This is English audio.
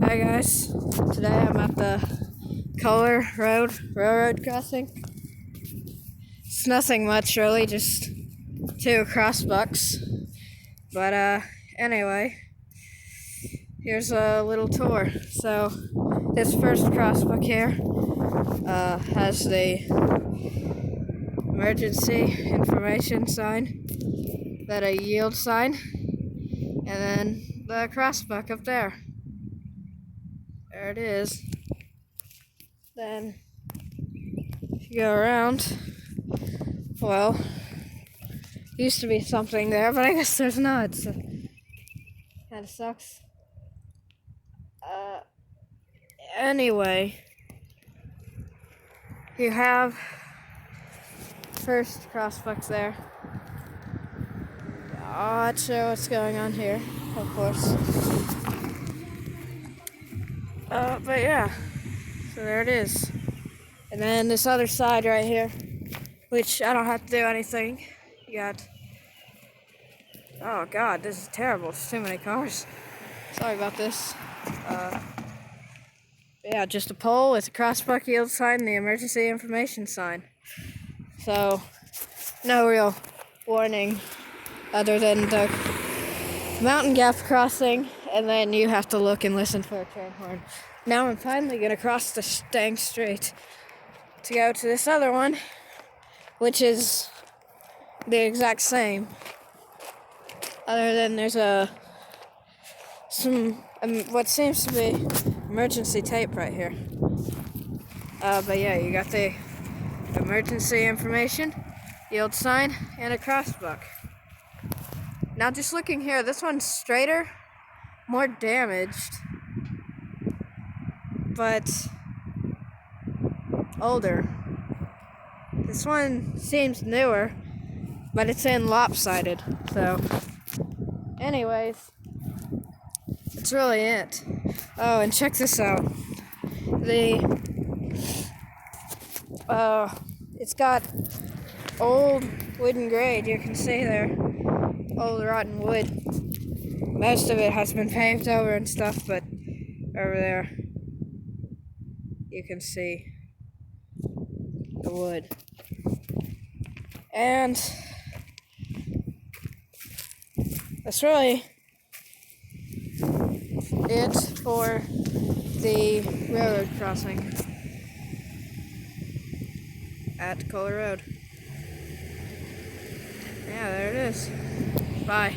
Hi guys, today I'm at the Kohler railroad crossing. It's nothing much really, just two crossbucks. But anyway, here's a little tour. So this first crossbuck here has the emergency information sign, then a yield sign, and then the crossbuck up there. There it is. Then if you go around, well, used to be something there, but I guess there's not. So kind of sucks. Anyway, you have first crossbucks there. Not sure what's going on here, of course. But yeah, so there it is. And then this other side right here, which I don't have to do anything. You got, oh god, this is terrible. There's too many cars. Sorry about this. Yeah, just a pole with a crossbuck yield sign and the emergency information sign. So, no real warning other than the mountain gap crossing, and then you have to look and listen for a train horn. Now I'm finally gonna cross the dang street to go to this other one, which is the exact same, other than there's what seems to be emergency tape right here. But yeah, you got the emergency information, yield sign, and a crossbuck. Now just looking here, this one's straighter, more damaged, but older. This one seems newer, but it's in lopsided. So anyways, that's really it. Oh, and check this out. It's got old wooden grade, you can see there. Old rotten wood. Most of it has been paved over and stuff, but over there you can see the wood. And that's really it for the railroad crossing at Kohler Road. Yeah, there it is. Bye.